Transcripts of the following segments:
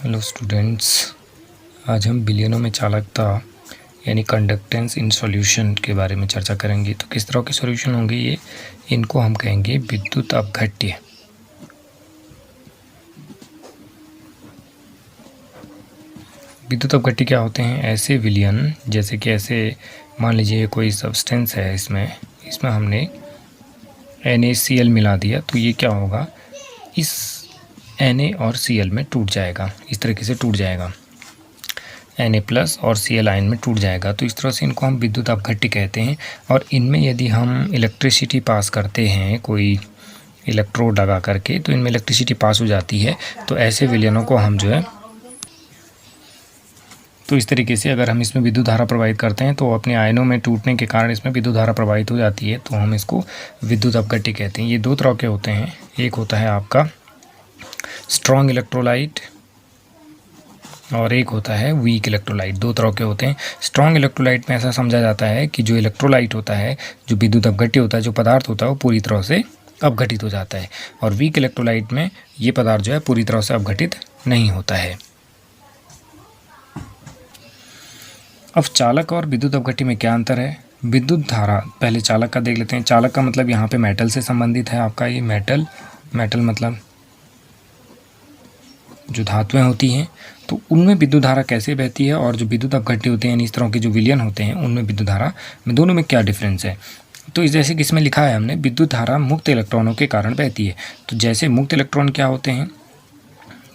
Hello students, आज हम विलयनों में चालकता यानी कंडक्टेंस इन सॉल्यूशन के बारे में चर्चा करेंगे। तो किस तरह के सॉल्यूशन होंगे ये, इनको हम कहेंगे विद्युत अपघट्य। विद्युत अपघट्य क्या होते हैं? ऐसे विलयन जैसे कि ऐसे मान लीजिए कोई सब्सटेंस है, इसमें हमने NaCl मिला दिया, तो ये क्या होगा, इस Na और Cl में टूट जाएगा, इस तरीके से टूट जाएगा, Na+ और Cl आयन में टूट जाएगा। तो इस तरह से इनको हम विद्युत अपघट्य कहते हैं। और इनमें यदि हम इलेक्ट्रिसिटी पास करते हैं, कोई इलेक्ट्रोड लगा करके, तो इनमें इलेक्ट्रिसिटी पास हो जाती है। तो ऐसे विलयनों को हम जो है, तो इस तरीके से अगर हम इसमें विद्युत धारा प्रवाहित करते हैं तो अपने आयनों में टूटने के कारण इसमें विद्युत धारा प्रवाहित हो जाती है, तो हम इसको विद्युत अपघट्य कहते हैं। ये दो तरह के होते हैं, एक होता है आपका स्ट्रॉन्ग इलेक्ट्रोलाइट और एक होता है वीक इलेक्ट्रोलाइट। दो तरह के होते हैं। स्ट्रॉन्ग इलेक्ट्रोलाइट में ऐसा समझा जाता है कि जो इलेक्ट्रोलाइट होता है, जो विद्युत अपघट्य होता है, जो पदार्थ होता है, वो पूरी तरह से अपघटित हो जाता है। और वीक इलेक्ट्रोलाइट में ये पदार्थ जो है पूरी तरह से अपघटित नहीं होता है। अब चालक और विद्युत अपघट्य में क्या अंतर है? विद्युत धारा, पहले चालक का देख लेते हैं। चालक का मतलब यहाँ पे मेटल से संबंधित है आपका। ये मेटल मतलब जो धातुएं होती हैं, तो उनमें विद्युत धारा कैसे बहती है, और जो विद्युत अपघट्य होते हैं, इस तरह के जो विलयन होते हैं, उनमें विद्युत धारा में, दोनों में क्या डिफरेंस है? तो जैसे कि इसमें लिखा है हमने, विद्युत धारा मुक्त इलेक्ट्रॉनों के कारण बहती है। तो जैसे मुक्त इलेक्ट्रॉन क्या होते हैं,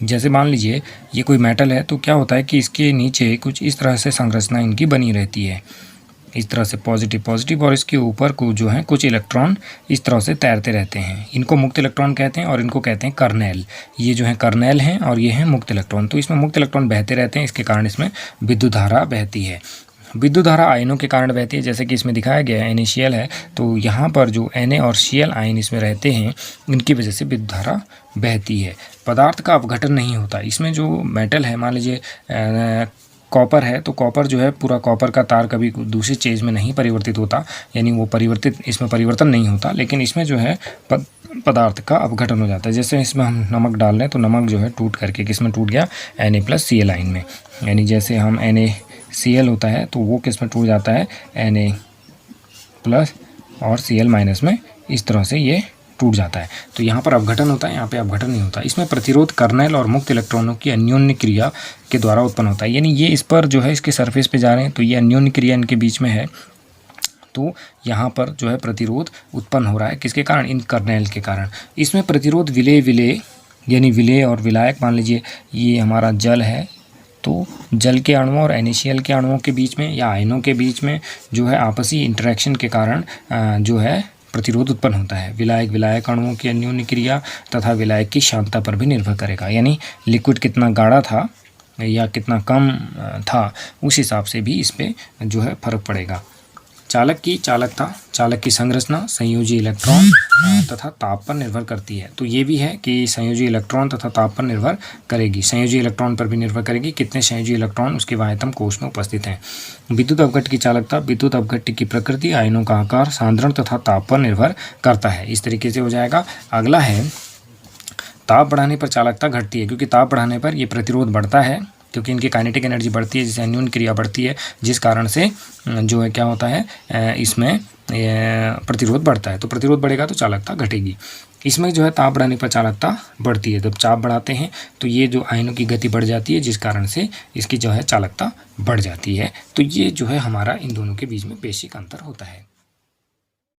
जैसे मान लीजिए ये कोई मेटल है, तो क्या होता है कि इसके नीचे कुछ इस तरह से संरचना इनकी बनी रहती है, इस तरह से पॉजिटिव, और इसके ऊपर को जो है कुछ इलेक्ट्रॉन इस तरह से तैरते रहते हैं। इनको मुक्त इलेक्ट्रॉन कहते हैं और इनको कहते हैं कर्नेल। ये जो है कर्नेल हैं और ये हैं मुक्त इलेक्ट्रॉन। तो इसमें मुक्त इलेक्ट्रॉन बहते रहते हैं, इसके कारण इसमें विद्युत धारा बहती है। विद्युत धारा आयनों के कारण बहती है, जैसे कि इसमें दिखाया गया है NaCl है, तो यहाँ पर जो Na और Cl आयन इसमें रहते हैं, इनकी वजह से विद्युत धारा बहती है। पदार्थ का अपघटन नहीं होता। इसमें जो मेटल है, मान लीजिए कॉपर है, तो कॉपर जो है, पूरा कॉपर का तार कभी दूसरी चीज़ में नहीं परिवर्तित होता, यानी वो इसमें परिवर्तन नहीं होता। लेकिन इसमें जो है पदार्थ का अपघटन हो जाता है। जैसे इसमें हम नमक डाल रहे हैं, तो नमक जो है टूट करके किसमें टूट गया, Na+ Cl आयन में। यानी जैसे हम NaCl होता है, तो वो किस में टूट जाता है, Na+ और Cl- में, इस तरह से ये टूट जाता है। तो यहाँ पर अपघटन होता है, यहाँ पे अपघटन नहीं होता। इसमें प्रतिरोध कर्नेल और मुक्त इलेक्ट्रॉनों की अन्योन्य क्रिया के द्वारा उत्पन्न होता है। यानी ये इस पर जो है, इसके सरफेस पे जा रहे हैं, तो ये अन्योन्य क्रिया इनके बीच में है, तो यहाँ पर जो है प्रतिरोध उत्पन्न हो रहा है। किसके कारण? इन कर्नेल के कारण। इसमें प्रतिरोध विलेय यानी विलेय और विलायक, मान लीजिए ये हमारा जल है, तो जल के अणुओं और NaCl के अणुओं के बीच में या आयनों के बीच में जो है आपसी इंटरेक्शन के कारण जो है प्रतिरोध उत्पन्न होता है। विलायक अणुओं की अन्योन्य क्रिया तथा विलायक की शांतता पर भी निर्भर करेगा। यानी लिक्विड कितना गाढ़ा था या कितना कम था, उस हिसाब से भी इस पर जो है फर्क पड़ेगा। चालक की चालकता, चालक की संरचना संयोजी इलेक्ट्रॉन तथा ताप पर निर्भर करती है। तो ये भी है कि संयोजी इलेक्ट्रॉन तथा ताप पर निर्भर करेगी। संयोजी इलेक्ट्रॉन पर भी निर्भर करेगी, कितने संयोजी इलेक्ट्रॉन उसके वाह्यतम कोश में उपस्थित हैं। विद्युत अपघट्य की चालकता, विद्युत अपघट्य की प्रकृति, आयनों का आकार, सांद्रण तथा ताप पर निर्भर करता है। इस तरीके से हो जाएगा। अगला है, ताप बढ़ाने पर चालकता घटती है, क्योंकि ताप बढ़ाने पर ये प्रतिरोध बढ़ता है, क्योंकि इनकी काइनेटिक एनर्जी बढ़ती है, जिससे अन्योन्य क्रिया बढ़ती है, जिस कारण से जो है क्या होता है, इसमें प्रतिरोध बढ़ता है। तो प्रतिरोध बढ़ेगा तो चालकता घटेगी। इसमें जो है ताप बढ़ाने पर चालकता बढ़ती है। जब चाप बढ़ाते हैं तो ये जो आयनों की गति बढ़ जाती है, जिस कारण से इसकी जो है चालकता बढ़ जाती है। तो ये जो है हमारा इन दोनों के बीच में बेसिक अंतर होता है।